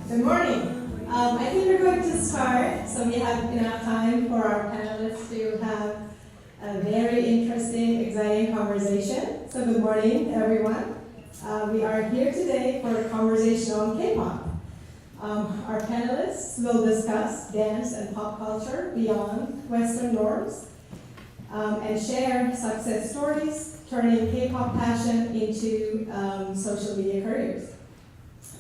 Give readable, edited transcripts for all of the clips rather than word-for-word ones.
Good morning. I think we're going to start, so we have enough time for our panelists to have a very interesting, exciting conversation. So good morning, everyone. We are here today for a conversation on K-pop. Our panelists will discuss dance and pop culture beyond Western norms and share success stories, turning K-pop passion into social media careers.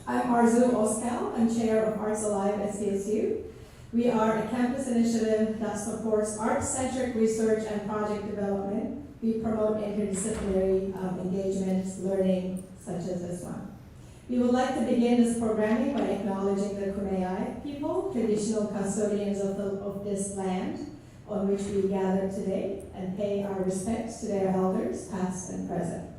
I'm Arzu Oskal. I'm chair of Arts Alive at CSU. We are a campus initiative that supports art-centric research and project development. We promote interdisciplinary engagement, learning, such as this one. We would like to begin this programming by acknowledging the Kumeyaay people, traditional custodians of this land on which we gather today, and pay our respects to their elders, past and present.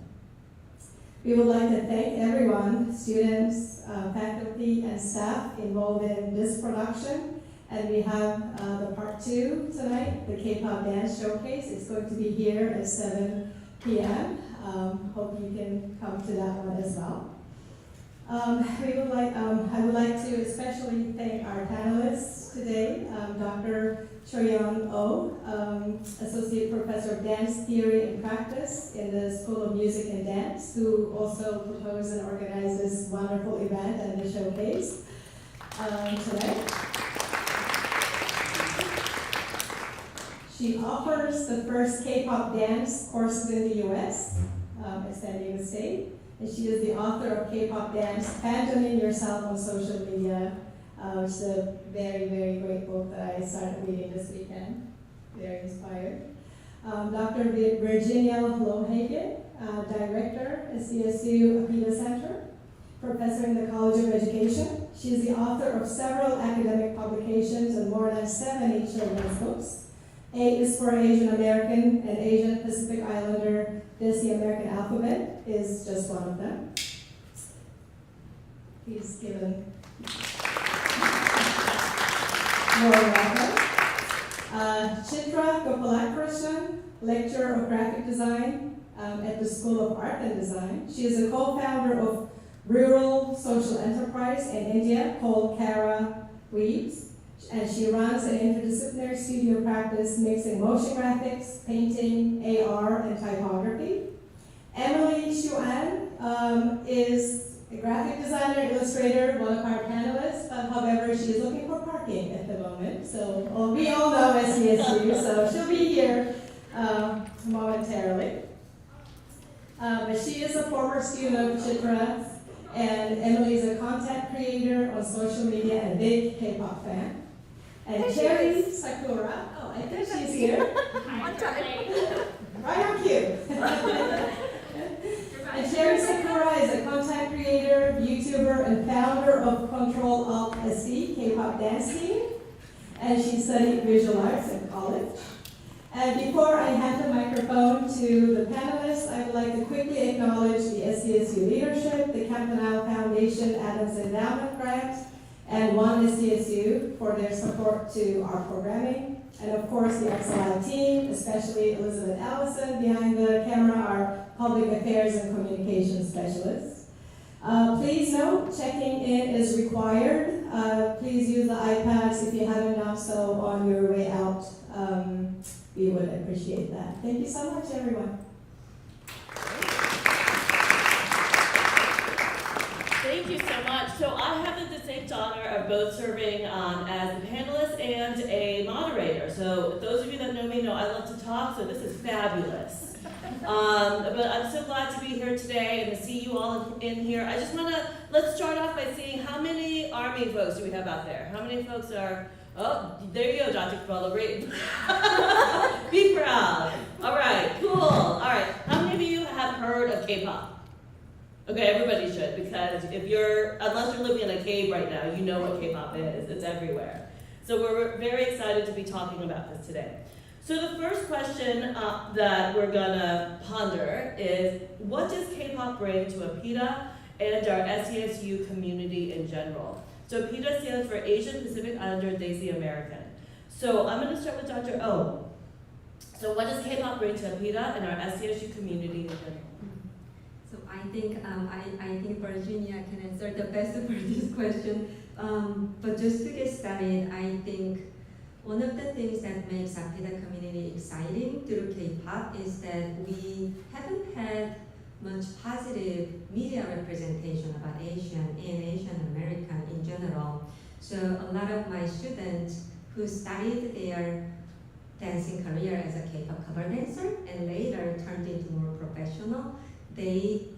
We would like to thank everyone, students, faculty, and staff involved in this production. And we have the part 2 tonight, the K-pop dance showcase. It's going to be here at 7 p.m. Hope you can come to that one as well. I would like to especially thank our panelists today, Dr. Chuyun Associate Professor of Dance Theory and Practice in the School of Music and Dance, who also proposed and organized this wonderful event and the showcase today. She offers the first K-pop dance courses in the U.S. At San Diego State. And she is the author of K-pop Dance, Fandoming Yourself on Social Media, which is a very, very great book that I started reading this weekend. Very inspired. Dr. Virginia Lohagen, Director at CSU APITA Center, Professor in the College of Education. She is the author of several academic publications and more than 70 children's books. A is for Asian American and Asian Pacific Islander. This, the American alphabet, is just one of them. He's given more welcome. Chitra Gopalakrishnan, lecturer of graphic design at the School of Art and Design. She is a co-founder of rural social enterprise in India called Kara Weaves. And she runs an interdisciplinary studio practice mixing motion graphics, painting, AR, and typography. Emily Chuyun is a graphic designer, illustrator, one of our panelists, but however, she is looking for parking at the moment. So we all know SCSU, so she'll be here momentarily. But she is a former student of Chitra, and Emily is a content creator on social media and a big K-pop fan. And Cherry Sakura, oh, I think she's here. On time. Right on cue. And Cherry Sakura is a content creator, YouTuber, and founder of Control Alt SD K-pop dance team. And she studied visual arts in college. And before I hand the microphone to the panelists, I would like to quickly acknowledge the SCSU leadership, the Campanile Foundation Adams Endowment Grant, and One SCSU for their support to our programming. And of course, the Arts Alive team, especially Elizabeth Allison behind the camera, our public affairs and communications specialists. Please note, checking in is required. Please use the iPads if you haven't done so on your way out. We would appreciate that. Thank you so much, everyone. Thank you so much. So I have the distinct honor of both serving as a panelist and a moderator. So those of you that know me know I love to talk, so this is fabulous. But I'm so glad to be here today and to see you all in here. I just want to, let's start off by seeing how many Army folks do we have out there? How many folks are, oh, there you go, Dr. Kabbalah, great. Be proud. All right, cool. All right, how many of you have heard of K-pop? Okay, everybody should, because unless you're living in a cave right now, you know what K-pop is. It's everywhere. So we're very excited to be talking about this today. So the first question that we're gonna ponder is, what does K-pop bring to APITA and our SCSU community in general? So APITA stands for Asian Pacific Islander Desi American. So I'm gonna start with Dr. O. So what does K-pop bring to APITA and our SCSU community in general? So I think Virginia can answer the best for this question. But just to get started, I think one of the things that makes Apida community exciting through K-pop is that we haven't had much positive media representation about Asian and Asian American in general. So a lot of my students who started their dancing career as a K-pop cover dancer and later turned into more professional, they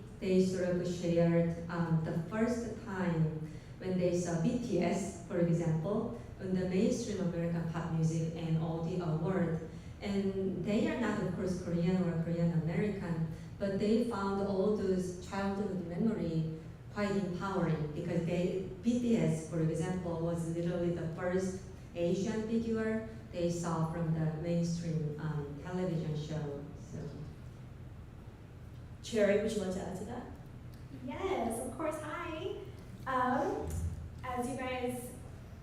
sort of shared the first time when they saw BTS, for example, on the mainstream American pop music and all the awards. And they are not, of course, Korean or Korean American, but they found all those childhood memory quite empowering because BTS, for example, was literally the first Asian figure they saw from the mainstream television show. So, Cherry, would you like to add to that? Yes, of course. Hi. As you guys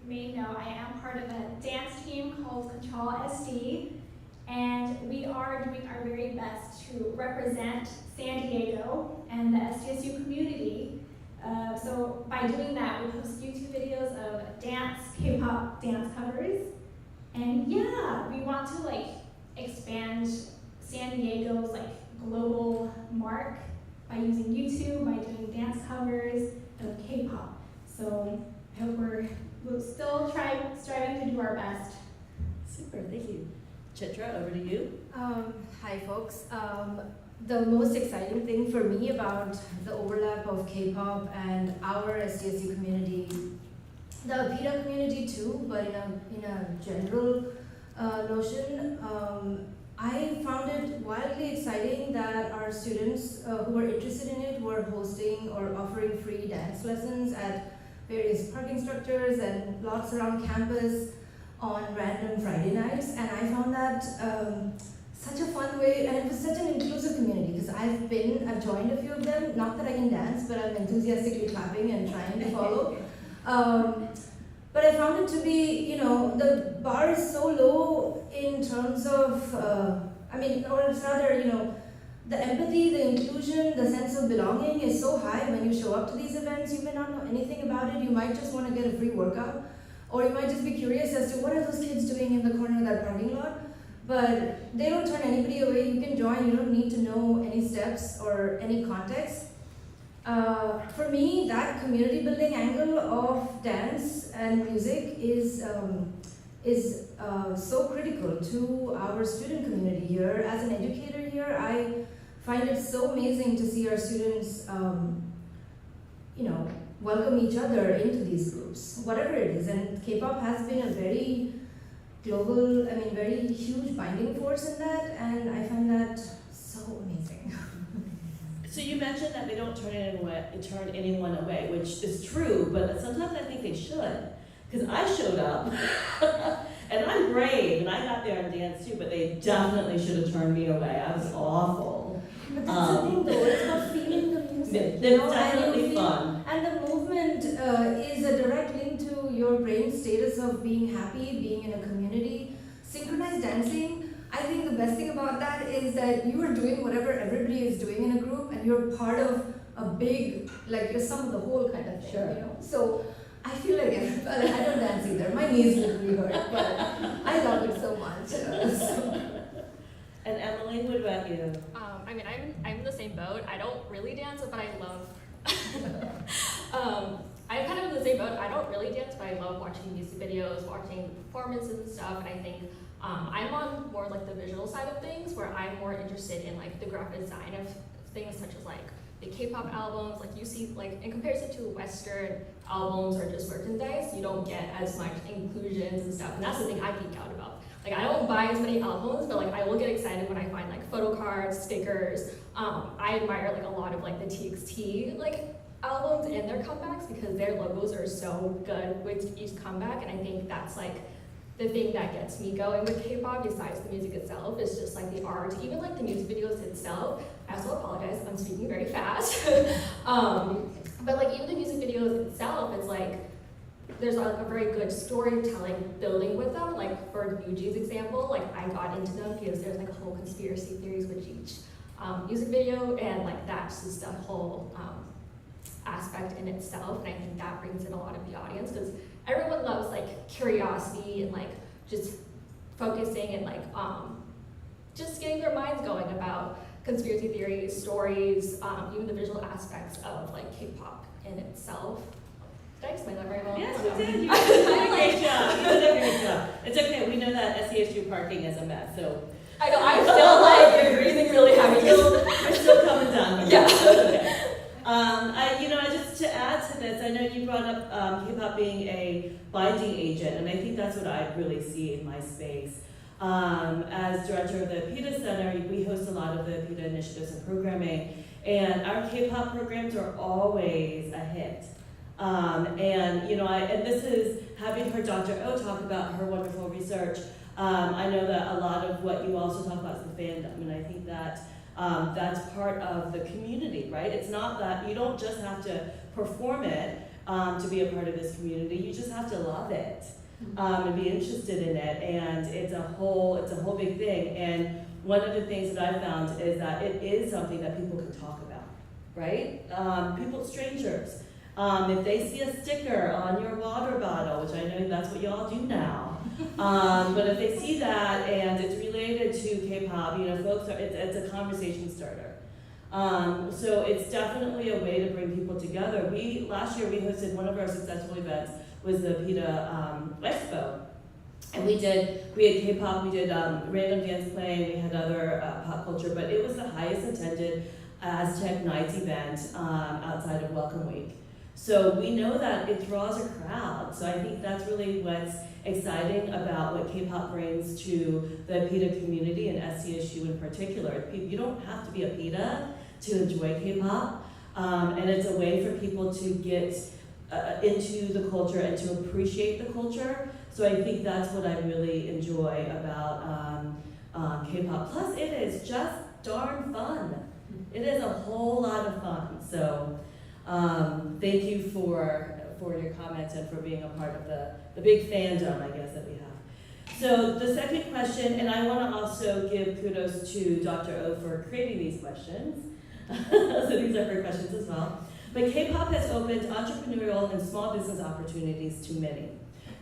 may know, I am part of a dance team called Control SD, and we are doing our very best to represent San Diego and the SDSU community. So by doing that, we post YouTube videos of dance, K-pop dance covers, and yeah, we want to expand San Diego's global mark by using YouTube, by doing dance covers of K-pop. So I hope we'll still striving to do our best. Super, thank you. Chitra, over to you. Hi folks. The most exciting thing for me about the overlap of K-pop and our SDSU community, the Apida community too, but in a general notion, I found it wildly exciting that our students who were interested in it were hosting or offering free dance lessons at various parking structures and lots around campus on random Friday nights, and I found that such a fun way, and it was such an inclusive community because I've joined a few of them, not that I can dance, but I'm enthusiastically clapping and trying to follow. But I found it to be, the bar is so low in terms of, or it's rather, the empathy, the inclusion, the sense of belonging is so high when you show up to these events. You may not know anything about it. You might just want to get a free workout, or you might just be curious as to what are those kids doing in the corner of that parking lot. But they don't turn anybody away. You can join. You don't need to know any steps or any context. For me, that community building angle of dance and music is so critical to our student community here. As an educator here, I find it so amazing to see our students, welcome each other into these groups, whatever it is. And K-pop has been a very global, very huge binding force in that, and I find that so amazing. So you mentioned that they don't turn anyone away, which is true, but sometimes I think they should. Because I showed up, and I'm brave, and I got there and danced too, but they definitely should have turned me away. I was awful. But that's the thing though, it's about feeling the music. They're definitely fun. And the movement is a direct link to your brain status of being happy, being in a community. Synchronized dancing, I think the best thing about that is that you are doing whatever everybody is doing in a group, and you're part of a big, you're some of the whole kind of thing, Sure. So I feel like I don't dance either. My knees literally hurt, but I love it so much. And Emily, what about you? I'm in the same boat. I don't really dance, but I love. I'm kind of in the same boat. I don't really dance, but I love watching music videos, watching performances and stuff. And I think I'm on more the visual side of things, where I'm more interested in the graphic design of things such as the K-pop albums. You see, in comparison to Western albums or just merchandise, you don't get as much inclusions and stuff. And that's the thing I geek out about. I don't buy as many albums, but I will get excited when I find photo cards, stickers. I admire a lot of the TXT albums and their comebacks because their logos are so good with each comeback, and I think that's the thing that gets me going with K-pop besides the music itself is just the art, even the music videos itself. I also apologize, I'm speaking very fast. But even the music videos itself, it's there's a very good storytelling building with them. For Yuji's example, I got into them because there's a whole conspiracy theories with each music video, and that's just a whole aspect in itself, and I think that brings in a lot of the audience because everyone loves like curiosity and like just focusing and like just getting their minds going about conspiracy theories, stories, even the visual aspects of like K-pop in itself. Did I explain that very well? Yes, you did. You did a great job. You did a great job. It's okay. We know that SESU parking is a mess, so I know, I feel like breathing really heavy. we're still coming down. Yeah. That's okay. I just to add to this, I know you brought up K-pop being a binding agent, and I think that's what I really see in my space. As director of the PETA Center, we host a lot of the PETA initiatives and programming, and our K-pop programs are always a hit. And this is having heard Dr. O talk about her wonderful research. I know that a lot of what you also talk about is the fandom, and I think that that's part of the community, right? It's not that you don't just have to perform it to be a part of this community. You just have to love it and be interested in it, and it's a whole big thing. And one of the things that I've found is that it is something that people can talk about, right? Strangers. If they see a sticker on your water bottle, which I know that's what y'all do now, but if they see that and it's related to K-pop, folks it's a conversation starter. So it's definitely a way to bring people together. Last year we hosted one of our successful events was the PETA Expo. And we had K-pop, we did random dance playing, we had other pop culture, but it was the highest attended Aztec Nights event outside of Welcome Week. So we know that it draws a crowd. So I think that's really what's exciting about what K-pop brings to the PETA community and SCSU in particular. You don't have to be a PETA to enjoy K-pop. And it's a way for people to get into the culture and to appreciate the culture. So I think that's what I really enjoy about K-pop. Plus it is just darn fun. It is a whole lot of fun. So thank you for your comments and for being a part of the big fandom, I guess, that we have. So the second question, and I want to also give kudos to Dr. O for creating these questions. So these are her questions as well. But K-pop has opened entrepreneurial and small business opportunities to many.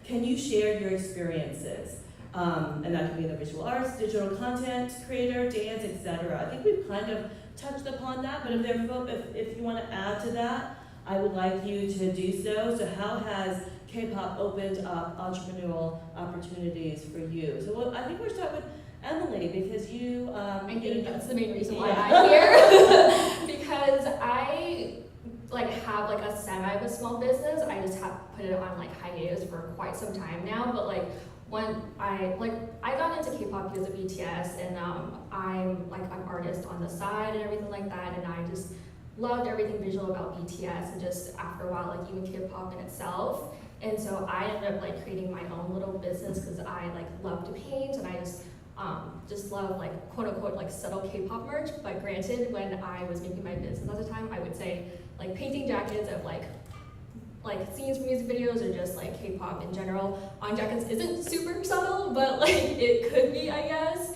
Can you share your experiences? And that can be the visual arts, digital content creator, dance, etc. I think we've kind of touched upon that, but if you want to add to that, I would like you to do so. So how has K-pop opened up entrepreneurial opportunities for you? So I think we'll start with Emily, because you... I think that's the main reason why I'm here. Because I have a semi of a small business. I just have put it on hiatus for quite some time now, but when I got into K-pop because of BTS, and I'm an artist on the side and everything like that, and I just loved everything visual about BTS, and just after a while even K-pop in itself. And so I ended up creating my own little business because I love to paint, and I just love quote unquote subtle K-pop merch. But granted, when I was making my business at the time, I would say painting jackets of scenes from music videos, or just K-pop in general on jackets isn't super subtle, but it could be, I guess.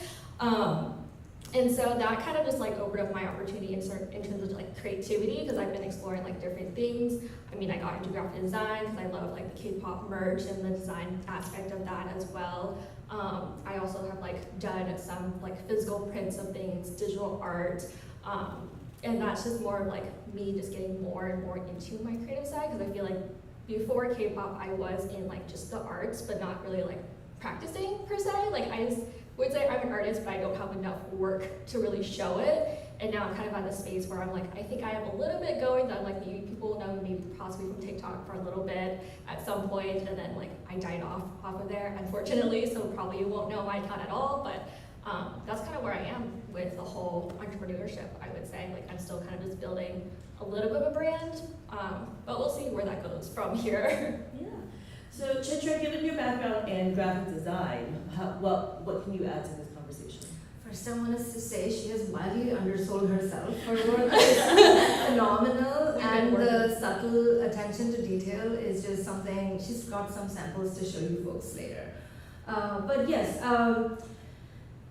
And so that kind of just opened up my opportunity in terms of creativity, because I've been exploring different things. I mean, I got into graphic design because I love the K-pop merch and the design aspect of that as well. I also have done some physical prints of things, digital art, and that's just more of me just getting more and more into my creative side, because I feel before K-pop I was in just the arts, but not really practicing per se. I just would say I'm an artist, but I don't have enough work to really show it. And now I'm kind of at a space where I'm I think I have a little bit going that maybe people know me possibly from TikTok for a little bit at some point, and then I died off of there, unfortunately, so probably you won't know my account at all, but that's kind of where I am with the whole entrepreneurship, I would say. I'm still kind of just building a little bit of a brand, but we'll see where that goes from here. Yeah. So Chitra, given your background in graphic design, what can you add to this conversation? First, I want us to say she has wildly undersold herself. Her work is phenomenal, and the subtle attention to detail is just something. She's got some samples to show you folks later. But yes,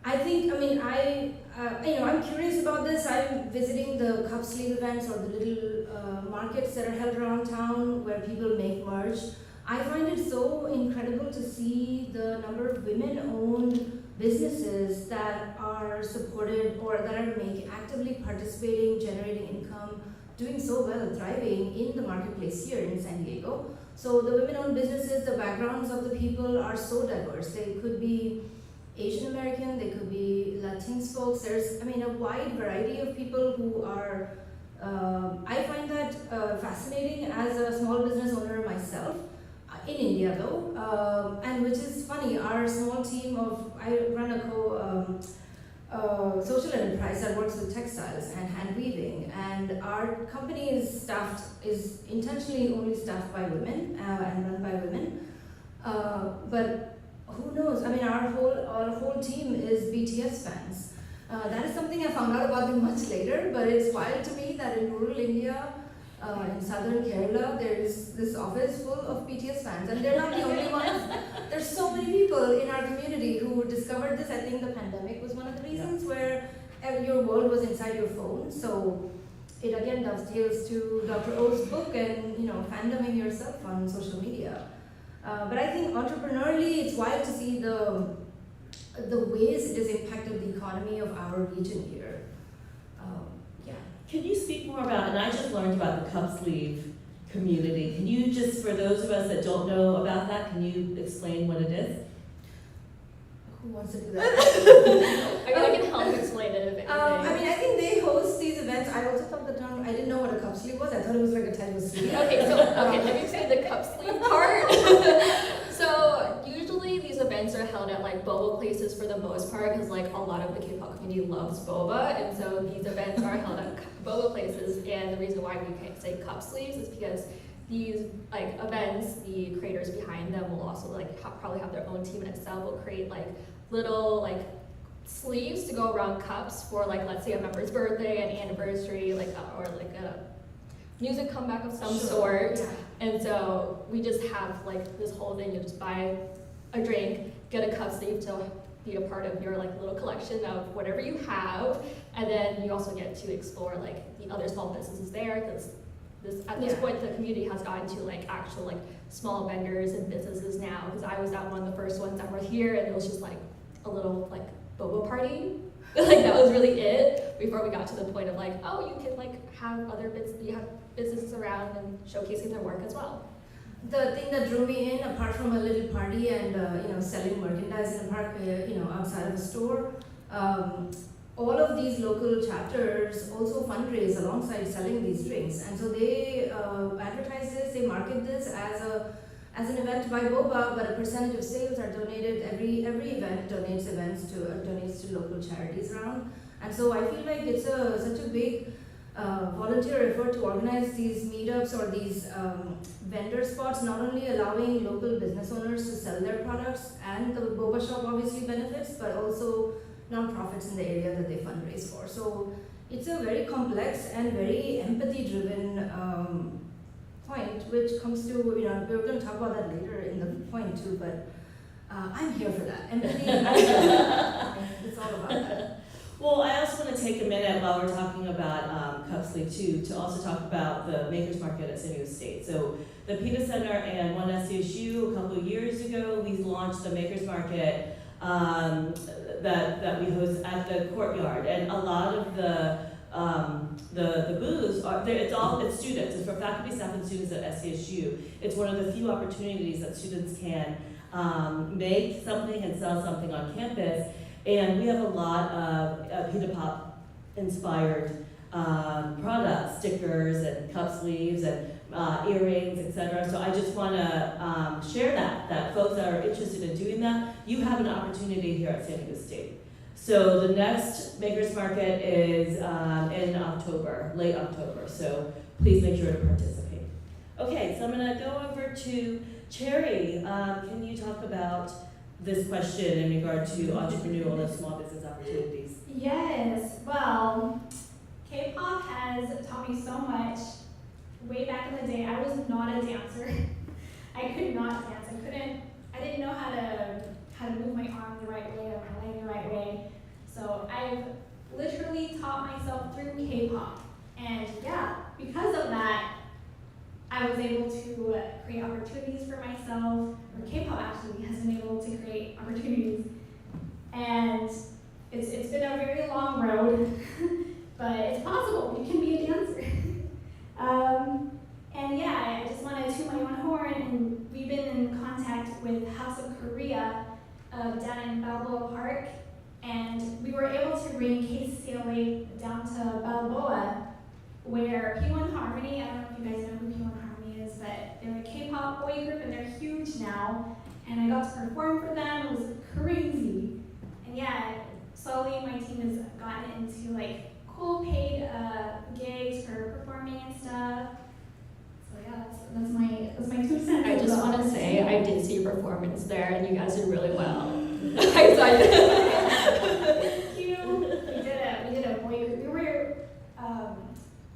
I think, I'm curious about this. I'm visiting the cup sleeve events or the little markets that are held around town where people make merch. I find it so incredible to see the number of women-owned businesses that are supported or that are actively participating, generating income, doing so well, thriving in the marketplace here in San Diego. So the women-owned businesses, the backgrounds of the people are so diverse. They could be Asian American, they could be Latinx folks. There's, a wide variety of people who are, I find that fascinating as a small business owner myself, in India though, and which is funny, our small team of, I run a social enterprise that works with textiles and hand weaving, and our company is intentionally only staffed by women and run by women, but who knows? Our whole team is BTS fans. That is something I found out about them much later, but it's wild to me that in rural India, in southern Kerala, there is this office full of BTS fans, and they're not the only ones. There's so many people in our community who discovered this. I think the pandemic was one of the reasons where your world was inside your phone. So it again dovetails to Dr. O's book and fandoming yourself on social media. But I think entrepreneurially, it's wild to see the ways it has impacted the economy of our region here. Can you speak more about, and I just learned about the cup sleeve community. Can you just, for those of us that don't know about that, can you explain what it is? Who wants to do that? I can help explain it if anything. I think they host these events. I also thought the term, I didn't know what a cup sleeve was. I thought it was like a type of sleeve. Okay, let me say the cup sleeve part. So usually these events are held at like boba places for the most part, because like a lot of the K-pop community loves boba, and so these events are held at boba places. And the reason why we can't say cup sleeves is because these like events, the creators behind them will also like probably have their own team in itself. Will create like little like sleeves to go around cups for like, let's say a member's birthday, an anniversary, or a music comeback of some sort. Yeah. And so we just have like this whole thing. You just buy a drink, get a cup sleeve to be a part of your like little collection of whatever you have, and then you also get to explore like the other small businesses there, because at this point the community has gotten to like actual like small vendors and businesses now. Because I was at one of the first ones that were here, and it was just like a little like boba party. Like that was really it before we got to the point of like, oh, you can like have businesses around and showcasing their work as well. The thing that drew me in, apart from a little party and selling merchandise in a park, outside of a store, all of these local chapters also fundraise alongside selling these drinks, and so they advertise this, they market this as an event by boba, but a percentage of sales are donated. Every event donates to local charities around, and so I feel like it's such a big volunteer effort to organize these meetups or these vendor spots, not only allowing local business owners to sell their products, and the boba shop obviously benefits, but also nonprofits in the area that they fundraise for. So it's a very complex and very empathy-driven point, which comes to, we're going to talk about that later in the point too, but I'm here for that. Empathy, it's all about that. Well, I also want to take a minute while we're talking about Cup Sleeve too, to also talk about the Makers Market at San Diego State. So the PETA Center and One SDSU, a couple of years ago, we launched the Makers Market that we host at the courtyard, and a lot of the booths are there. It's students. It's for faculty, staff, and students at SDSU. It's one of the few opportunities that students can make something and sell something on campus. And we have a lot of PETA Pop inspired products, stickers and cup sleeves and earrings, etc. So I just want to share that folks that are interested in doing that, you have an opportunity here at San Diego State. So the next Makers Market is in October, late October. So please make sure to participate. Okay, so I'm going to go over to Cherry. Can you talk about this question in regard to entrepreneurial and small business opportunities? Yes, well, K-pop has taught me so much. Way back in the day, I was not a dancer. I could not dance. I didn't know how to move my arms the right way, of my leg the right way. So I've literally taught myself through K-pop. And yeah, because of that, I was able to create opportunities for myself, or K-pop actually has been able to create opportunities. And it's been a very long road, but it's possible, you can be a dancer. And yeah, I just want to toot my own horn, and we've been in contact with House of Korea down in Balboa Park, and we were able to bring KCLA down to Balboa, where P1 Harmony, I don't know if you guys know who P1 Harmony is, but they're a K-pop boy group and they're huge now, and I got to perform for them. It was crazy. And yeah, slowly my team has gotten into like cool paid gigs for performing and stuff. So yeah, that's my 2 cents. I just want to say I did see your performance there, and you guys did really well. I saw you. Thank you. We did a boy group. We were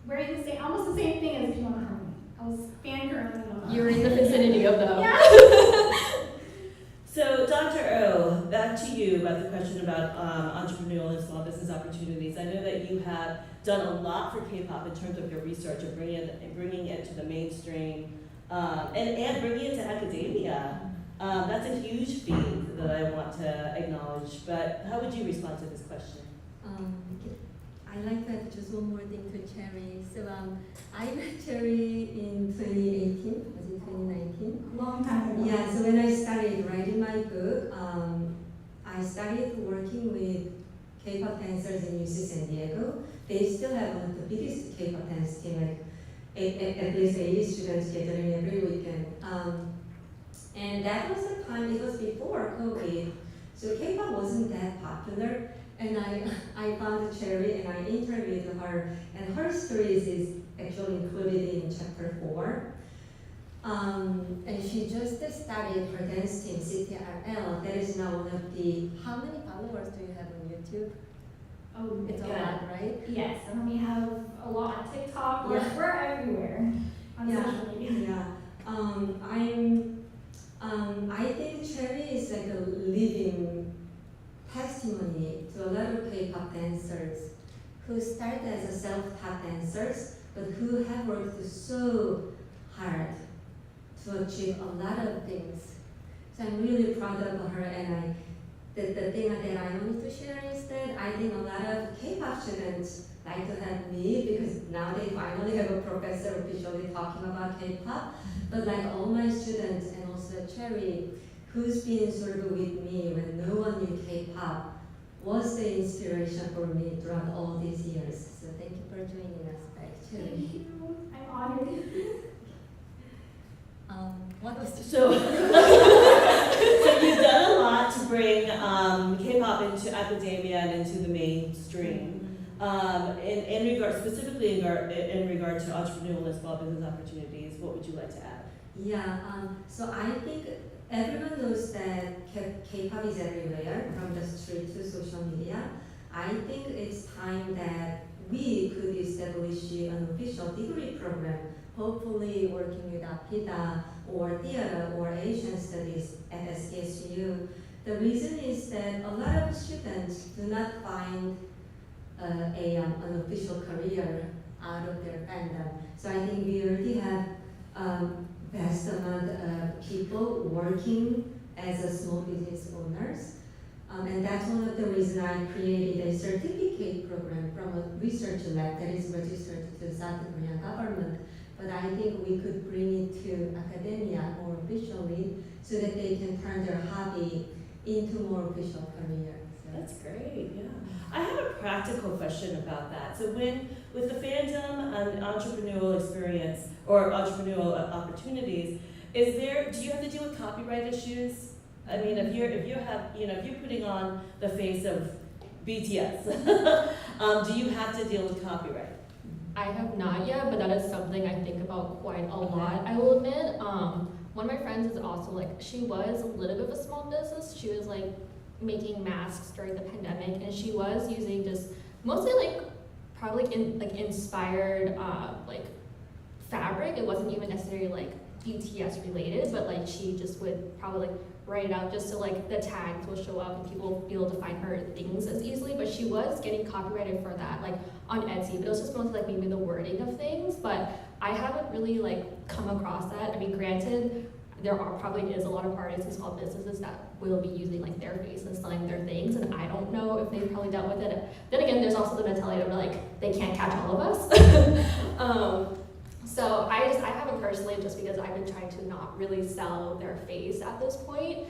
wearing the same, almost the same thing as P1 Harmony. I was fangirling them. You were in the vicinity of them. Yeah. So, Dr. O, back to you about the question about entrepreneurial and small business opportunities. I know that you have done a lot for K-pop in terms of your research and bringing it to the mainstream and bringing it to academia. That's a huge feat that I want to acknowledge, but how would you respond to this question? I'd like to add just one more thing to Cherry. So I met Cherry in 2018, was it 2019? Long time ago. Yeah, so when I started writing my book, I started working with K-pop dancers in UC San Diego. They still have one of the biggest K-pop dance team, like at least 80 students gathering every weekend. And that was the time, it was before COVID, so K-pop wasn't that popular. And I found Cherry and I interviewed her, and her stories is actually included in chapter 4. And she just started her dance team, CTRL. That is now one of the, how many followers do you have on YouTube? Oh, It's a yeah. lot, right? Yes, and we have a lot on TikTok. We're everywhere on Yeah. social media. Yeah. I think Cherry is like a living testimony to a lot of K-pop dancers who started as a self-taught dancers, but who have worked so hard to achieve a lot of things. So I'm really proud of her, and the thing that I wanted to share is that I think a lot of K-pop students like to have me, because now they finally have a professor officially talking about K-pop. But like all my students and also Cherry, who's been sort of with me when no one knew K-pop, was the inspiration for me throughout all these years. So thank you for joining us back, Cherry. Thank you. I'm honored. What was the So, so you've done a lot to bring K-pop into academia and into the mainstream. In regard, specifically in regard to entrepreneurial and small business opportunities, what would you like to add? Yeah, so I think everyone knows that K-pop is everywhere, from the street to social media. I think it's time that we could establish an official degree program, hopefully working with APIDA or theater or Asian studies at SDSU. The reason is that a lot of students do not find an official career out of their fandom. So I think we already have vast amount of people working as a small business owners. And that's one of the reasons I created a certificate program from a research lab that is registered to the South Korean government. But I think we could bring it to academia more officially so that they can turn their hobby into more official career. So. That's great, yeah. I have a practical question about that. So with the fandom and entrepreneurial experience or entrepreneurial opportunities, do you have to deal with copyright issues? I mean, if you're putting on the face of BTS, do you have to deal with copyright? I have not yet, but that is something I think about quite a lot. I will admit, one of my friends is also she was a little bit of a small business. She was making masks during the pandemic, and she was using just mostly probably inspired fabric. It wasn't even necessarily BTS related, but she just would probably write it out just so like the tags will show up and people will be able to find her things as easily. But she was getting copyrighted for that, like on Etsy. But it was just mostly like maybe the wording of things. But I haven't really like come across that. I mean, granted, there probably is a lot of artists and small businesses that will be using like their face and selling their things, and I don't know if they've probably dealt with it. Then again, there's also the mentality of like they can't catch all of us. So I haven't personally, just because I've been trying to not really sell their face at this point.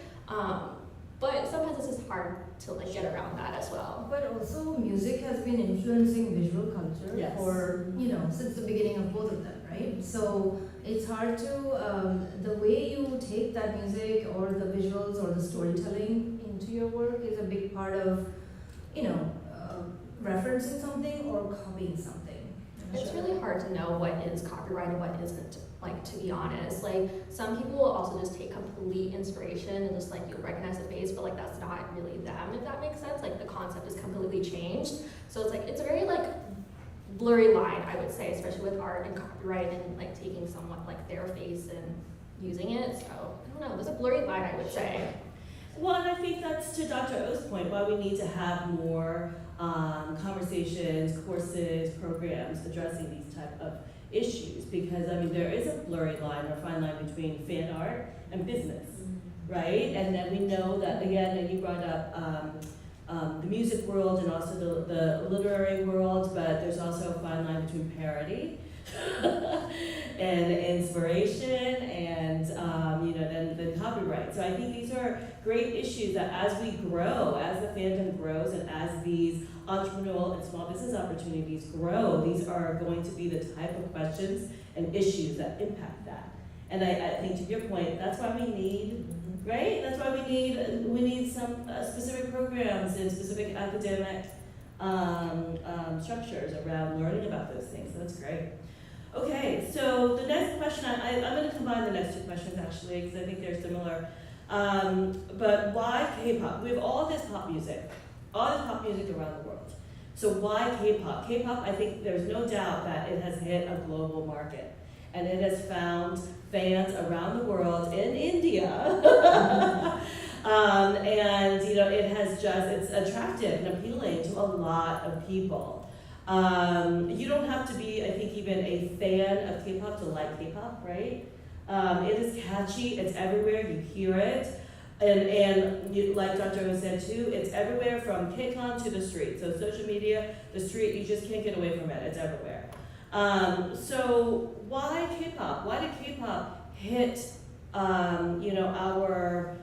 But sometimes it's just hard to like get around that as well. But also music has been influencing visual culture Yes. for, since the beginning of both of them, right? So it's hard to, the way you take that music or the visuals or the storytelling into your work is a big part of, referencing something or copying something. It's really hard to know what is copyright and what isn't, like, to be honest. Like, some people will also just take complete inspiration and just, like, you'll recognize the face, but, like, that's not really them, if that makes sense. Like, the concept is completely changed. So it's, like, it's a very, like, blurry line, I would say, especially with art and copyright and, like, taking someone, like, their face and using it. So, I don't know, there's a blurry line, I would say. Well, and I think that's to Dr. O's point, why we need to have more conversations, courses, programs addressing these type of issues, because I mean there is a blurry line or fine line between fan art and business, right? And then we know that, again, and you brought up the music world and also the literary world, but there's also a fine line between parody and inspiration and then copyright. So I think these are great issues that as we grow, as the fandom grows, and as these entrepreneurial and small business opportunities grow, these are going to be the type of questions and issues that impact that. And I think to your point, that's why we need, right? That's why we need some specific programs and specific academic structures around learning about those things. So that's great. Okay, so the next question, I'm going to combine the next two questions actually, because I think they're similar. But why K-pop? We have all this pop music around the world. So why K-pop? K-pop, I think there's no doubt that it has hit a global market. And it has found fans around the world, in India. And it's attractive and appealing to a lot of people. You don't have to be, I think, even a fan of K-pop to like K-pop, right? It is catchy, it's everywhere, you hear it. And like Dr. O said too, it's everywhere from KCON to the street. So social media, the street, you just can't get away from it, it's everywhere. So why K-pop? Why did K-pop hit our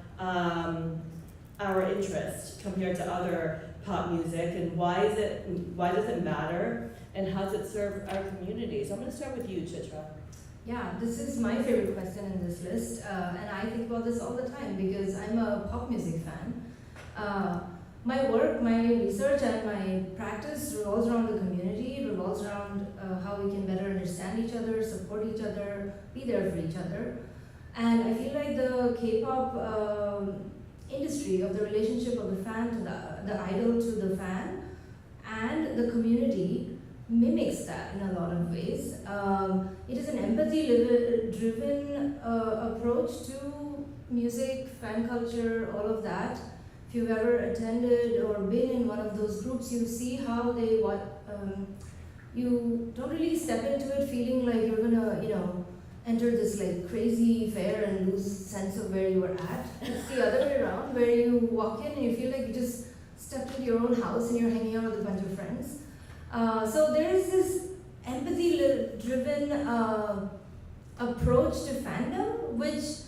interest compared to other pop music, and why does it matter, and how does it serve our community? So I'm going to start with you, Chitra. Yeah, this is my favorite question in this list, and I think about this all the time because I'm a pop music fan. My work, my research, and my practice revolves around the community, revolves around how we can better understand each other, support each other, be there for each other. And I feel like the K-pop industry, of the relationship of the fan to the idol to the fan, and the community mimics that in a lot of ways. It is an empathy-driven approach to music, fan culture, all of that. If you've ever attended or been in one of those groups, you see how you don't really step into it feeling like you're gonna, enter this like crazy fair and lose sense of where you were at. It's the other way around, where you walk in and you feel like you just stepped into your own house and you're hanging out with a bunch of friends. So there is this empathy-driven approach to fandom, which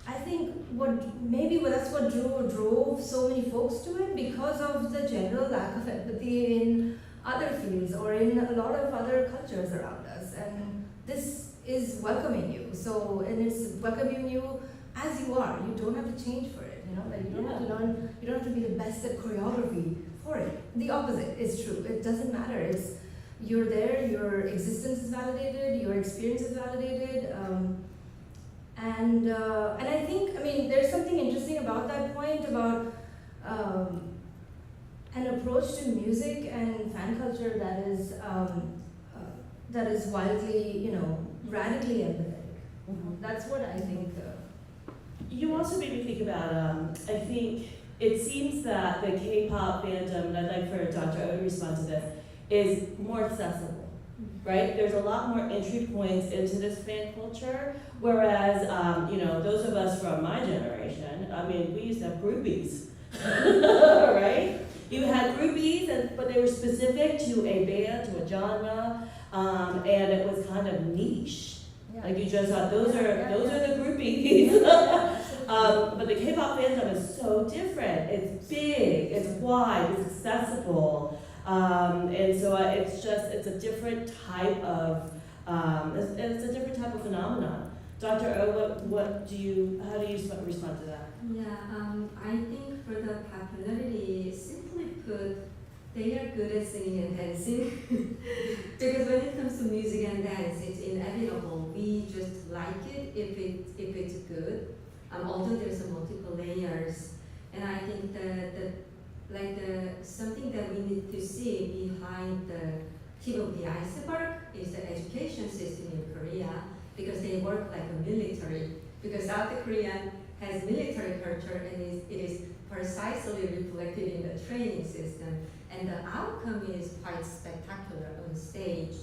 I think that's what drove so many folks to it, because of the general lack of empathy in other fields or in a lot of other cultures around us. And this is welcoming you. So, and it's welcoming you as you are. You don't have to change for it. Like you don't have to learn. You don't have to be the best at choreography for it. The opposite is true. It doesn't matter. You're there. Your existence is validated. Your experience is validated. And I think, there's something interesting about that point about an approach to music and fan culture that is wildly, radically empathetic. That's what I think You also made me think about, I think it seems that the K-pop fandom, and I'd like for Dr. O to respond to this, is more accessible, right? There's a lot more entry points into this fan culture, whereas, those of us from my generation, I mean, we used to have groupies, right? You had groupies, but they were specific to a band, to a genre, and it was kind of niche. Like you just thought, those are the groupies. But the K-pop fandom is so different. It's big, it's wide, it's accessible, and so it's a different type of it's a different type of phenomenon. Dr. O, how do you respond to that? Yeah, I think for the popularity, simply put, they are good at singing and dancing. Because when it comes to music and dance, it's inevitable. We just like it if it's good. Although there's a multiple layers, and I think something that we need to see behind the tip of the iceberg is the education system in Korea, because they work like a military. Because South Korea has military culture, and it is precisely reflected in the training system, and the outcome is quite spectacular on stage.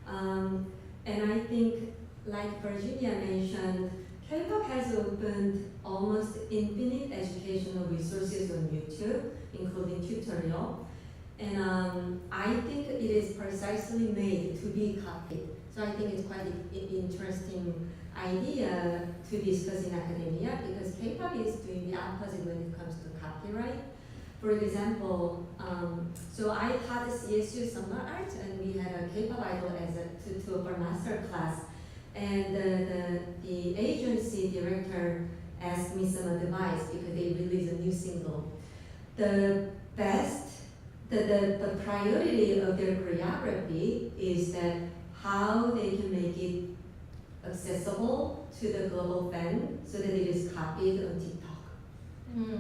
And I think, like Virginia mentioned, K-pop has opened almost infinite educational resources on YouTube, including tutorial, and I think it is precisely made to be copied. So I think it's quite an interesting idea to discuss in academia, because K-pop is doing the opposite when it comes to copyright. For example, so I taught CSU summer art, and we had a K-pop idol as a two of our master class. And the agency director asked me some advice because they released a new single. The priority of their choreography is that how they can make it accessible to the global fan so that it is copied on TikTok.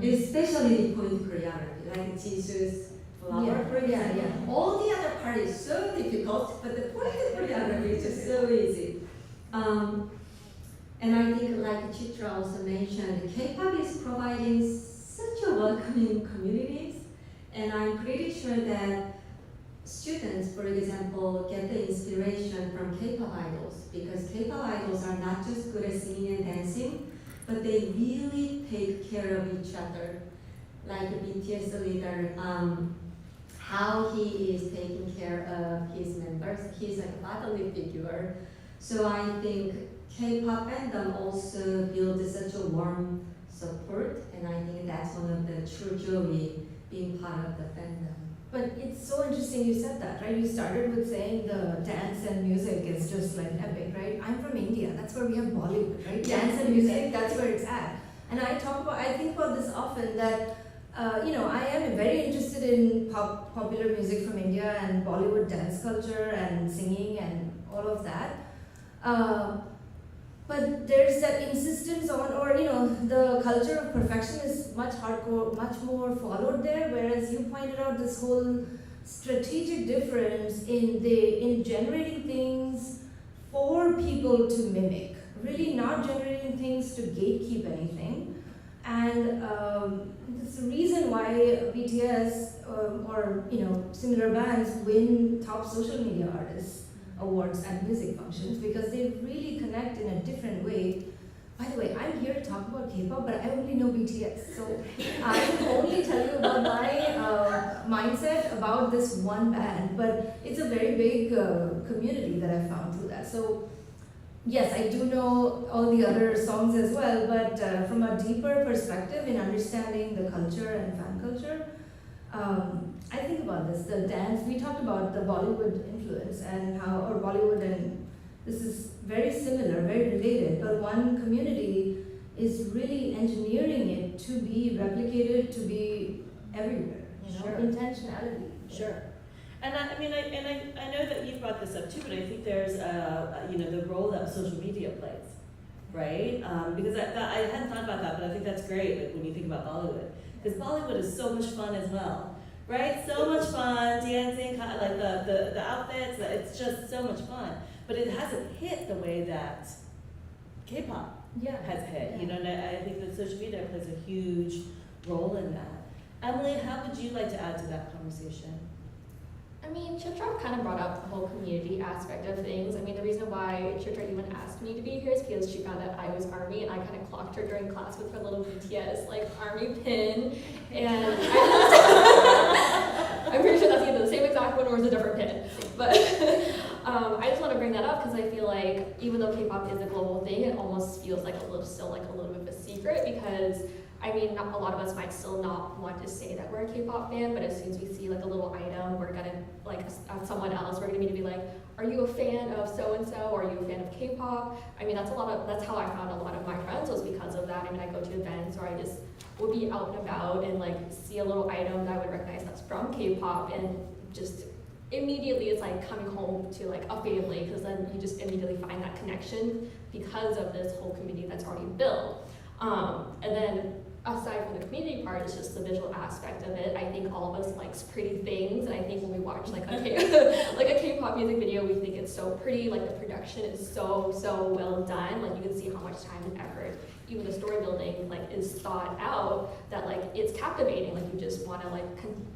Especially the point choreography, like Jisoo's flower, for example. Yeah. All the other part is so difficult, but the point choreography is just so easy. And I think, like Chitra also mentioned, K-pop is providing such a welcoming communities, and I'm pretty sure that students, for example, get the inspiration from K-pop idols, because K-pop idols are not just good at singing and dancing, but they really take care of each other. Like BTS leader, how he is taking care of his members. He's like a fatherly figure. So I think K-pop fandom also builds such a warm support, and I think that's one of the true joy being part of the fandom. But it's so interesting you said that, right? You started with saying the dance and music is just like epic, right? I'm from India, that's where we have Bollywood, right? Yeah. Dance and music, that's where it's at. And I think about this often that, I am very interested in popular music from India and Bollywood dance culture and singing and all of that. But there's that insistence on, the culture of perfection is much hardcore, much more followed there, whereas you pointed out this whole strategic difference in generating things for people to mimic, really not generating things to gatekeep anything. And it's the reason why BTS or similar bands win top social media artists awards and music functions, because they really connect in a different way. By the way, I'm here to talk about K-pop, but I only know BTS, so I can only tell you about my mindset about this one band, but it's a very big community that I found through that. So yes, I do know all the other songs as well, but from a deeper perspective in understanding the culture and fan culture, I think about this, the dance, we talked about the Bollywood influence and or Bollywood, and this is very similar, very related, but one community is really engineering it to be replicated, to be everywhere, Sure. Intentionality. Sure. And I know that you brought this up too, but I think there's the role that social media plays, right? Because I hadn't thought about that, but I think that's great, like, when you think about Bollywood. Because Bollywood is so much fun as well, right? So much fun, dancing, kind of like the outfits, it's just so much fun. But it hasn't hit the way that K-pop Yeah. has hit. You know, and I think that social media plays a huge role in that. Emily, how would you like to add to that conversation? I mean, Chitra kind of brought up the whole community aspect of things. I mean, the reason why Chitra even asked me to be here is because she found out I was ARMY, and I kind of clocked her during class with her little BTS like ARMY pin, and I'm pretty sure that's either the same exact one or it's a different pin. But I just want to bring that up because I feel like even though K-pop is a global thing, it almost feels like still like a little bit of a secret because. I mean, a lot of us might still not want to say that we're a K-pop fan, but as soon as we see like a little item, we're gonna like someone else, we're gonna be like, are you a fan of so and so? Or are you a fan of K-pop? I mean, that's how I found a lot of my friends was because of that. I mean, I go to events or I just would be out and about and like see a little item that I would recognize that's from K-pop, and just immediately it's like coming home to like a family because then you just immediately find that connection because of this whole community that's already built. And then aside from the community part, it's just the visual aspect of it. I think all of us likes pretty things, and I think when we watch like a K-pop music video, we think it's so pretty. Like the production is so well done. Like you can see how much time and effort, even the story building, like is thought out. That like it's captivating. Like you just want to like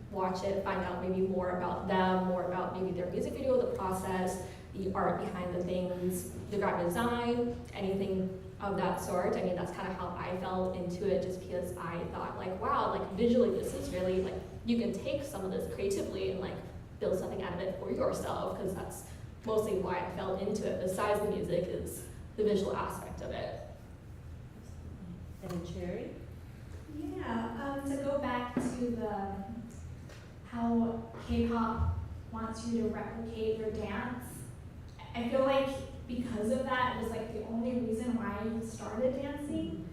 watch it, find out maybe more about them, more about maybe their music video, the process, the art behind the things, the graphic design, anything of that sort. I mean, that's kind of how I fell into it, just because I thought like, wow, like visually this is really like, you can take some of this creatively and like build something out of it for yourself, because that's mostly why I fell into it, besides the music, is the visual aspect of it. And Cherry? Yeah, to go back to how K-pop wants you to replicate your dance, I feel like because of that, it was like the only reason why I started dancing.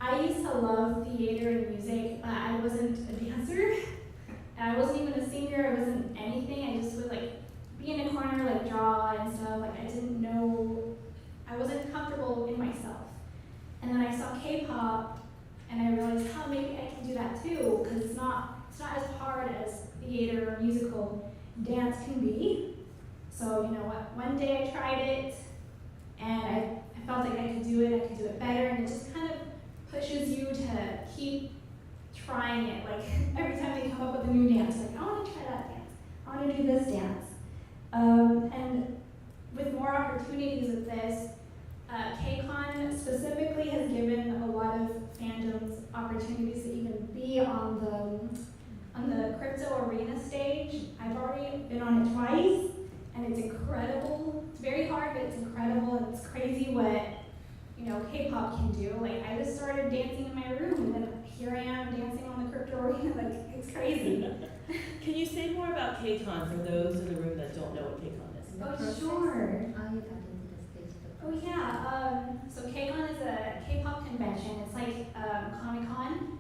I used to love theater and music, but I wasn't a dancer. And I wasn't even a singer, I wasn't anything. I just would like be in a corner, like draw and stuff. Like I didn't know, I wasn't comfortable in myself. And then I saw K-pop and I realized, oh, maybe I can do that too, because it's not as hard as theater or musical dance can be. So, you know what, one day I tried it, and I felt like I could do it better, and it just kind of pushes you to keep trying it. Like, every time they come up with a new dance, like, I want to try that dance, I want to do this dance. And with more opportunities of this, KCON specifically has given a lot of fandoms opportunities to even be on the crypto arena stage. I've already been on it twice. And it's incredible. It's very hard, but it's incredible, and it's crazy what, you know, K-pop can do. Like, I just started dancing in my room, and then here I am dancing on the crypto arena. Like, it's crazy. Can you say more about KCON for those in the room that don't know what KCON is? Oh, sure. Oh, yeah. So KCON is a K-pop convention. It's like Comic-Con,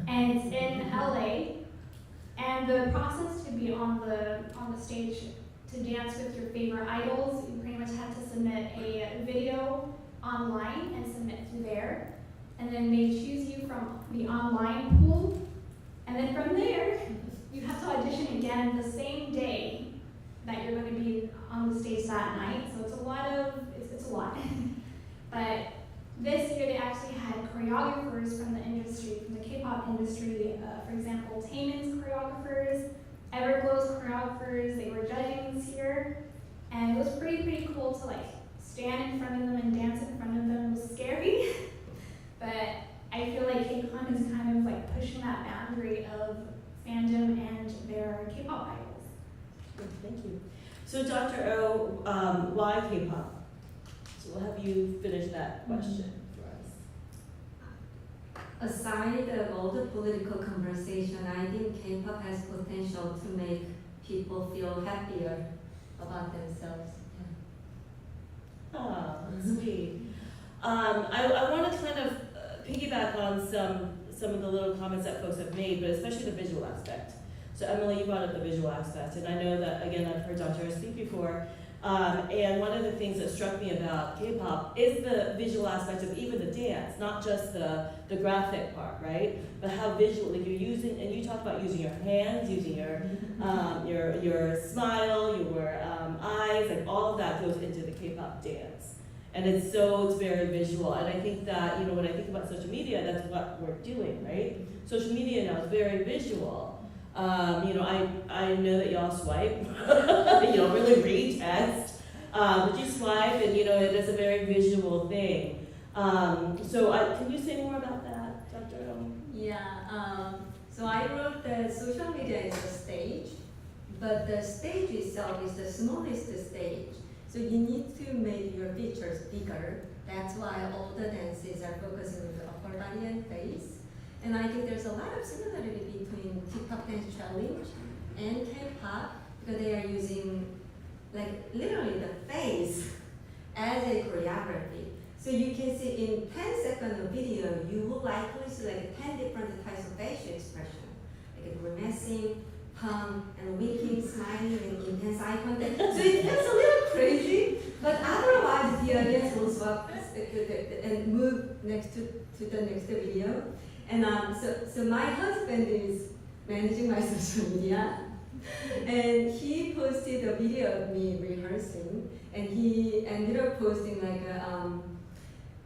and it's in LA. And the process to be on the stage to dance with your favorite idols, you pretty much have to submit a video online and submit through there. And then they choose you from the online pool. And then from there, you have to audition again the same day that you're going to be on the stage that night. So it's a lot. But this year they actually had choreographers from the industry, from the K-pop industry. For example, Taemin's choreographers, Everglow's choreographers, they were judging this year, and it was pretty cool to like stand in front of them and dance in front of them. It was scary, but I feel like KCON is kind of like pushing that boundary of fandom and their K-pop idols. Good, thank you. So Dr. O, why K-pop? So we'll have you finish that question for us. Aside of all the political conversation, I think K-pop has potential to make people feel happier about themselves. Oh, sweet. I want to kind of piggyback on some of the little comments that folks have made, but especially the visual aspect. So Emily, you brought up the visual aspect, and I know that, again, I've heard Dr. speak before, and one of the things that struck me about K-pop is the visual aspect of even the dance, not just the graphic part, right? But how visually you're using, and you talk about using your hands, using your smile, your eyes, like all of that goes into the K-pop dance. And it's very visual. And I think that, you know, when I think about social media, that's what we're doing, right? Social media now is very visual. You know, I know that y'all swipe. You don't really read text. But you swipe, and you know, it is a very visual thing. Can you say more about that, Dr. Yeah, so I wrote that social media is a stage, but the stage itself is the smallest stage. So you need to make your features bigger. That's why all the dances are focusing on the upper body and face. And I think there's a lot of similarity between TikTok Dance Challenge and K-pop, because they are using like literally the face as a choreography. So you can see in 10-second video, you will likely see like 10 different types of facial expression, like grimacing, tongue, and winking, smiling, and intense eye contact. So it feels a little crazy, but otherwise the audience will swap and move next to the next video. And so my husband is managing my social media, and he posted a video of me rehearsing, and he ended up posting like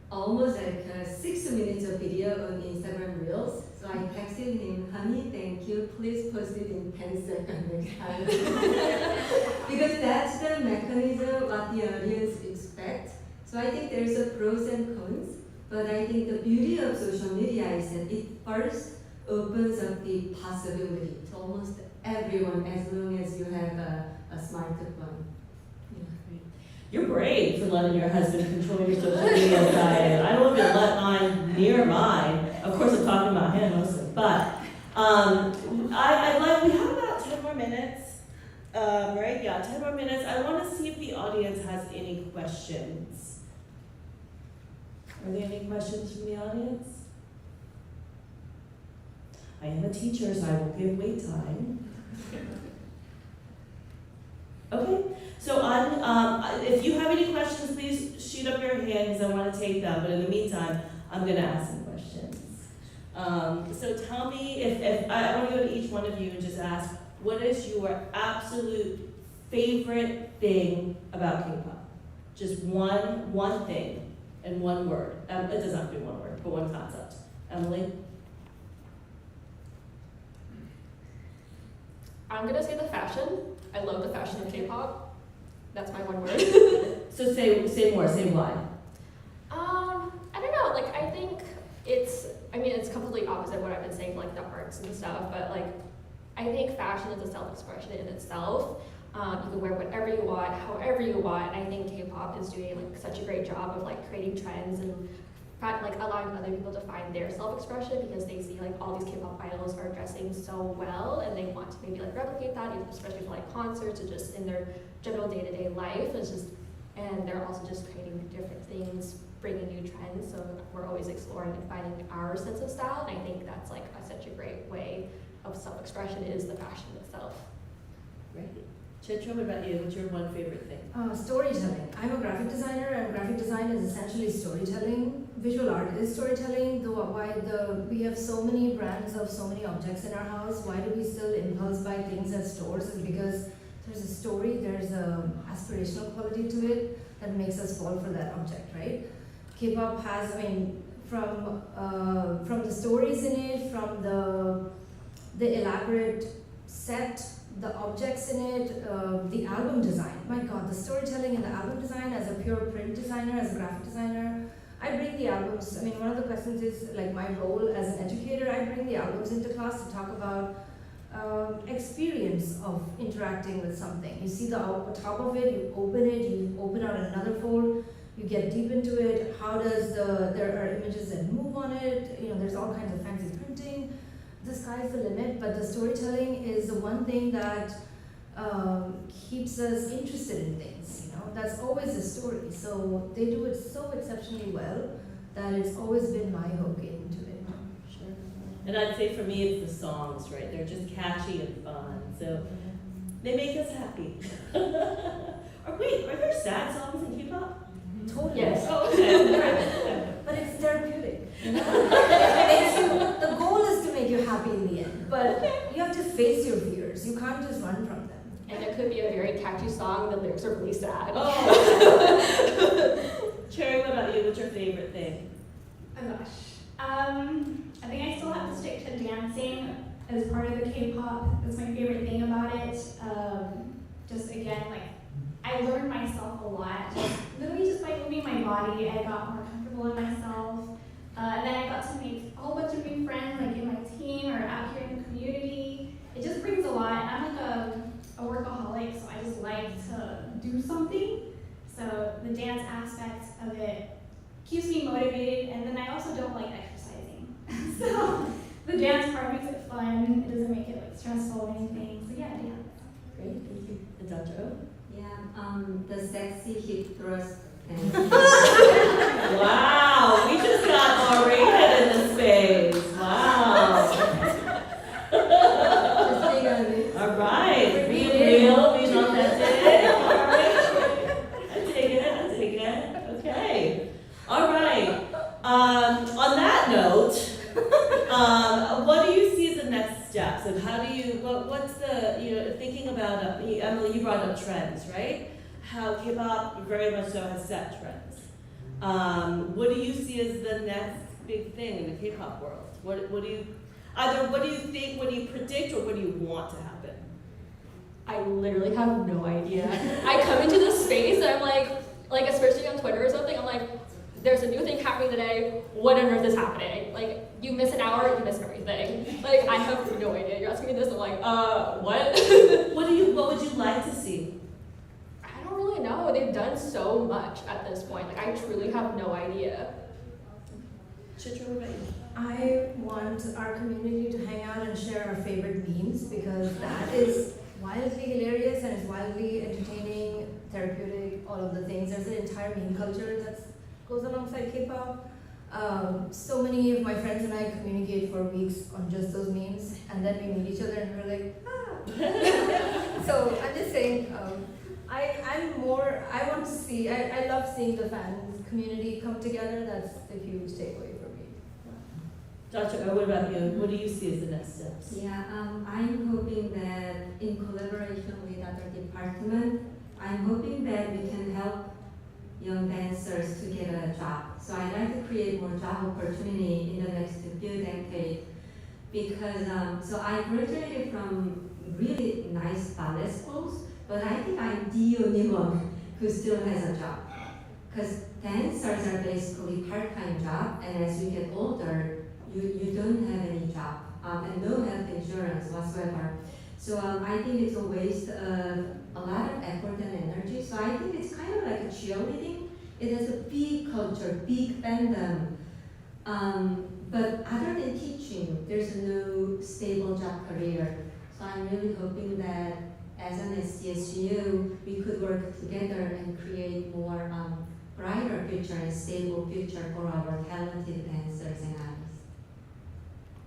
almost like 6 minutes of video on Instagram Reels. So I texted him, honey, thank you, please post it in 10 seconds next time. Because that's the mechanism what the audience expects. So I think there's a pros and cons, but I think the beauty of social media is that it first opens up the possibility to almost everyone as long as you have a smartphone. You're brave for letting your husband control your social media side. I don't even let mine near mine. Of course, I'm talking about him mostly. But we have about 10 more minutes. Right? Yeah, 10 more minutes. I want to see if the audience has any questions. Are there any questions from the audience? I am a teacher, so I will give wait time. Okay. So if you have any questions, please shoot up your hand because I want to take them. But in the meantime, I'm going to ask some questions. So tell me if I want to go to each one of you and just ask, what is your absolute favorite thing about K-pop? Just one thing and one word. It doesn't have to be one word, but one concept. Emily? I'm gonna say the fashion. I love the fashion of K-pop. That's my one word. So say more. Say why. I don't know. Like I think it's completely opposite what I've been saying, like the arts and stuff. But like, I think fashion is a self-expression in itself. You can wear whatever you want, however you want. And I think K-pop is doing like such a great job of like creating trends and like allowing other people to find their self-expression because they see like all these K-pop idols are dressing so well and they want to maybe like replicate that, especially for like concerts or just in their general day-to-day life. And they're also just creating different things, bringing new trends. So we're always exploring and finding our sense of style. And I think that's like such a great way of self-expression is the fashion itself. Great. Chuyun, what about you? What's your one favorite thing? Storytelling. I'm a graphic designer, and graphic design is essentially storytelling. Visual art is storytelling. Though we have so many brands of so many objects in our house, why do we still impulse buy things at stores? Is because there's a story, there's a aspirational quality to it that makes us fall for that object, right? K-pop has, from the stories in it, from the elaborate set, the objects in it, the album design. My God, the storytelling in the album design. As a pure print designer, as a graphic designer, I bring the albums. One of the questions is like my role as an educator. I bring the albums into class to talk about experience of interacting with something. You see the top of it, you open out another fold, you get deep into it. How does there are images that move on it. There's all kinds of fancy printing. The sky's the limit, but the storytelling is the one thing that keeps us interested in things. That's always a story. So they do it so exceptionally well that it's always been my hook into it. Sure. And I'd say for me, it's the songs, right? They're just catchy and fun, so they make us happy. Are there sad songs in K-pop? Totally. Yes. Oh, okay. But it's therapeutic. The goal is to make you happy in the end, but you have to face your fears. You can't just run from them. And it could be a very catchy song, the lyrics are really sad. Oh. Cherry, what about you? What's your favorite thing? Oh gosh. I think I still have to stick to dancing as part of the K-pop. That's my favorite thing about it. Just again, like I learned myself a lot. Just by moving my body, I got more comfortable in myself. And then I got to make a whole bunch of new friends, like in my team or out here in the community. It just brings a lot. I'm like a workaholic, so I just like to do something. So the dance aspect of it keeps me motivated, and then I also don't like exercising. So the dance part makes it fun. It doesn't make it like stressful or anything. So yeah, dance. Great, thank you. And Dr. O? Yeah, the sexy hip thrust. Wow, we just got more rated in this space. Wow. Just being honest. All right, being real, being authentic. All right. I take it. Okay. All right. On that note, what do you see as the next steps? And how do you, what's the, thinking about, Emily, you brought up trends, right? How K-pop very much so has set trends. What do you see as the next big thing in the K-pop world? What do you think, what do you predict, or what do you want to happen? I literally have no idea. I come into this space and I'm like especially on Twitter or something, I'm like, there's a new thing happening today, what on earth is happening? Like, you miss an hour, you miss everything. Like, I have no idea. You're asking me this, I'm like, what? What would you like to see? I don't really know. They've done so much at this point. Like, I truly have no idea. Chitra, what about you? I want our community to hang out and share our favorite memes because that is wildly hilarious and is wildly entertaining, therapeutic, all of the things. There's an entire meme culture that goes alongside K-pop. So many of my friends and I communicate for weeks on just those memes, and then we meet each other and we're like, ah. So I'm just saying, I want to see, I love seeing the fans community come together. That's the huge takeaway for me. Dr. O, what about you? What do you see as the next steps? Yeah, I'm hoping that in collaboration with other departments, I'm hoping that we can help young dancers to get a job. So I'd like to create more job opportunity in the next few decades because so I graduated from really nice ballet schools, but I think I'm the only one who still has a job. Because dancers are basically part-time job, and as you get older, you don't have any job and no health insurance whatsoever. So I think it's a waste of a lot of effort and energy. So I think it's kind of like a cheerleading. It has a big culture, big fandom. But other than teaching, there's no stable job career. So I'm really hoping that as an SDSU, we could work together and create more brighter future and stable future for our talented dancers and artists.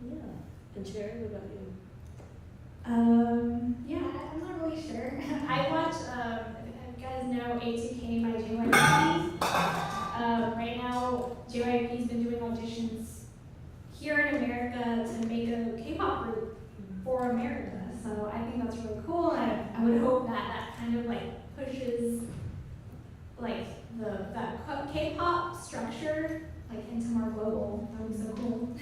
Yeah. And Cherry, what about you? Yeah, I'm not really sure. I watch, if you guys know A2K by JYP. Right now, JYP's been doing auditions here in America to make a K-pop group for America. So I think that's really cool. And I would hope that kind of like pushes like that K-pop structure like into more global. That would be so cool.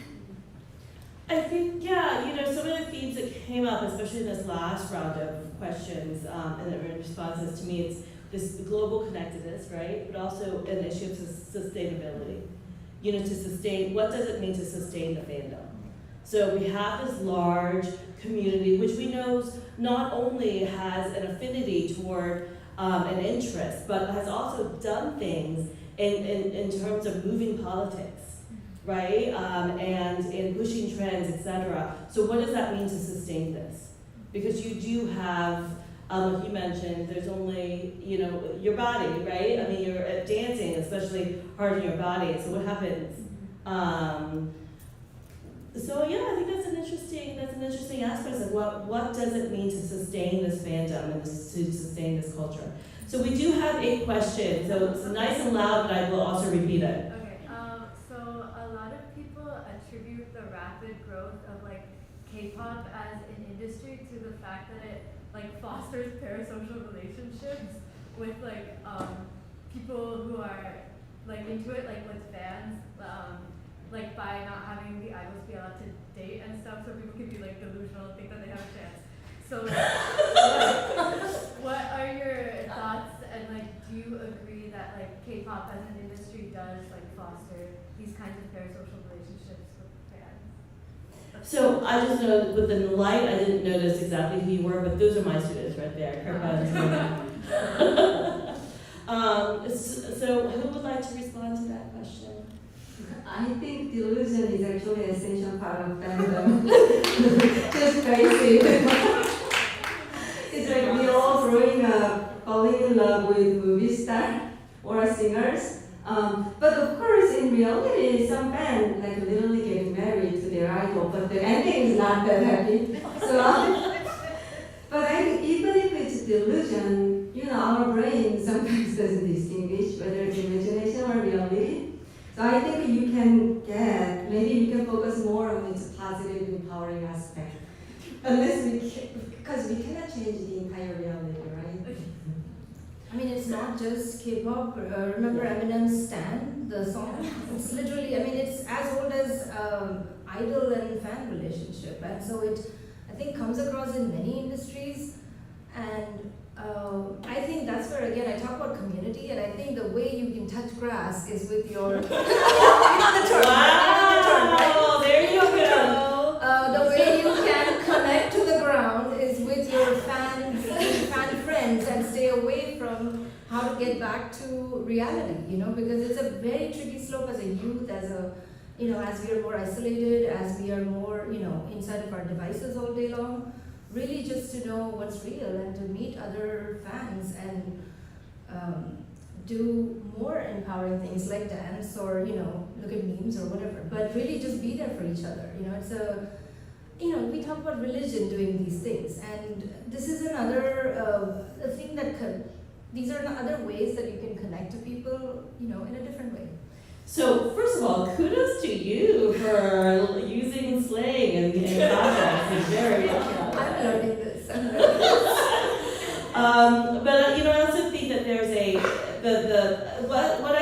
I think, yeah, some of the themes that came up, especially in this last round of questions and responses, to me, it's this global connectedness, right? But also an issue of sustainability. To sustain, what does it mean to sustain the fandom? So we have this large community, which we know not only has an affinity toward an interest, but has also done things in terms of moving politics. Right, and in pushing trends, etc. So what does that mean to sustain this? Because you do have, like you mentioned, there's only, your body, right? I mean, you're dancing, especially hard on your body. So what happens? So yeah, I think that's an interesting aspect of what does it mean to sustain this fandom and to sustain this culture. So we do have 8 questions. So it's nice and loud, but I will also repeat it. K-pop as an industry to the fact that it fosters parasocial relationships with people who like into it, like with fans, like by not having the idols be allowed to date and stuff, so people can be like delusional and think that they have a chance. So what are your thoughts, and like do you agree that like K-pop as an industry does like foster these kinds of parasocial relationships with fans? So I just know with the light, I didn't notice exactly who you were, but those are my students right there. So who would like to respond to that question? I think delusion is actually an essential part of fandom. Just crazy. It's like we all growing up falling in love with movie stars or singers. But of course, in reality, some fans like literally getting married to their idol, but the ending is not that happy. So, but even if it's delusion, our brain sometimes doesn't distinguish whether it's imagination or reality. So I think maybe you can focus more on its positive, empowering aspect. Because we cannot change the entire reality, right? I mean, it's not just K-pop. Remember Eminem's Stan, the song? It's literally, I mean, it's as old as idol and fan relationship. And so it, I think, comes across in many industries. And I think that's where, again, I talk about community. And I think the way you can touch grass is with your, you know the term, Wow, there you go. the way you can connect to the ground is with your fan friends and stay away from how to get back to reality, because it's a very tricky slope as a youth, as we are more isolated, as we are more, inside of our devices all day long, really just to know what's real and to meet other fans and do more empowering things like dance or, look at memes or whatever, but really just be there for each other. We talk about religion doing these things, and this is another thing these are other ways that you can connect to people, in a different way. So first of all, kudos to you for using slang and context. It's very well. I'm learning this. But I also think that there's what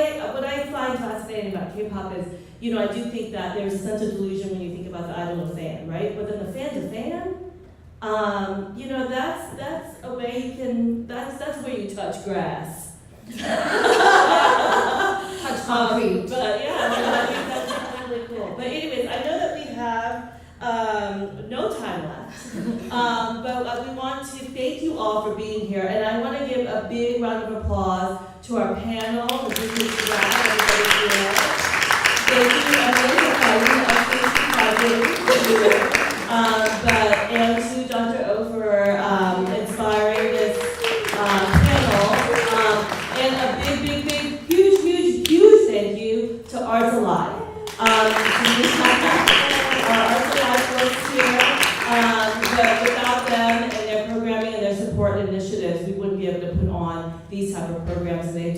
I find fascinating about K-pop is, I do think that there's a sense of delusion when you think about the idol to fan, right? But then the fan to fan, that's a way you can. That's where you touch grass. Touch concrete. But yeah, I think that's really cool. But anyways, I know that we have no time left. But we want to thank you all for being here, and I want to give a big round of applause to our panel. Everybody here. Thank you, everyone, for fighting us and to Dr. O for inspiring this panel. And a big, huge thank you to Arts Alive. Our Arts Alive folks here, but without them and their programming and their support and initiatives, we wouldn't be able to put on these type of programs. And they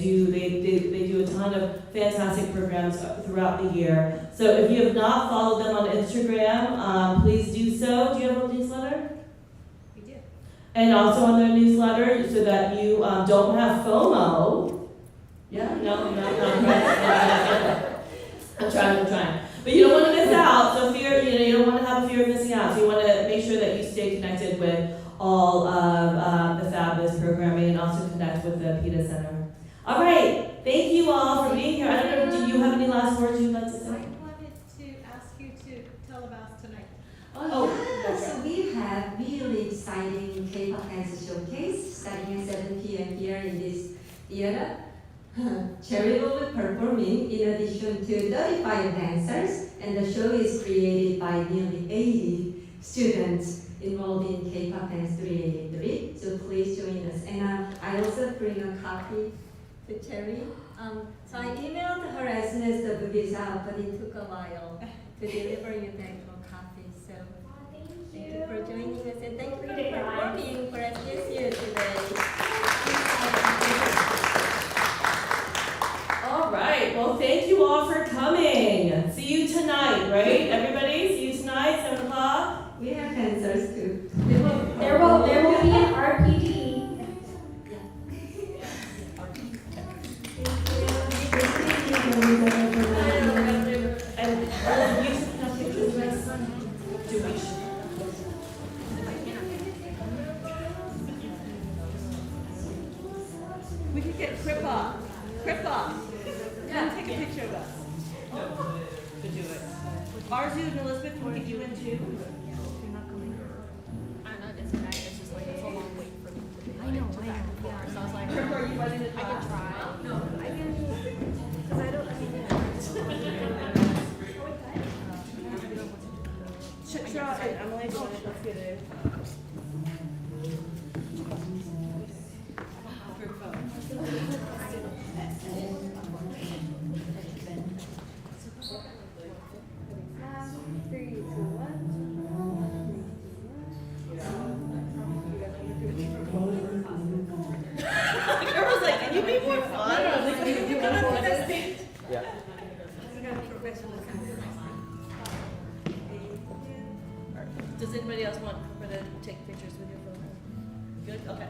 do a ton of fantastic programs throughout the year. So if you have not followed them on Instagram, please do so. Do you have a newsletter? We do. And also on their newsletter, so that you don't have FOMO. Yeah, no. I'm trying. But you don't want to miss out. So you don't want to have a fear of missing out. So you want to make sure that you stay connected with all of the fabulous programming and also connect with the PETA Center. All right. Thank you all for being here. I don't know, do you have any last words you'd like to say? I wanted to ask you to tell about tonight. So we have really exciting K-pop dance showcase starting at 7 p.m. here in this theater. Cherry will be performing in addition to 35 dancers, and the show is created by nearly 80 students involved in K-pop Dance 383. So please join us. And I also bring a copy to Cherry. So I emailed her as soon as the book is out, but it took a while to deliver you the actual copy. So thank you for joining us, and thank you for performing for SDSU today. All right. Well, thank you all for coming. See you tonight, right? Everybody, see you tonight, 7 o'clock. We have dancers too. There will be an RPG. Thank you. We could get Kripa. Kripa. Yeah. Take a picture of us. To do it. Arzu and Elizabeth, can we get you in too? I'm not busy tonight. It's just like it's a long wait for me to be like, to back and forth. So I was like, Kripa, are you running the I can class? try. No, I can, because I don't, I mean, Chitra and Emily, do you want to let's get in? Group photo. 3, 2, 1. Girls like, can you be more fun? Yeah. Does anybody else want to take pictures with your phone? Good, okay.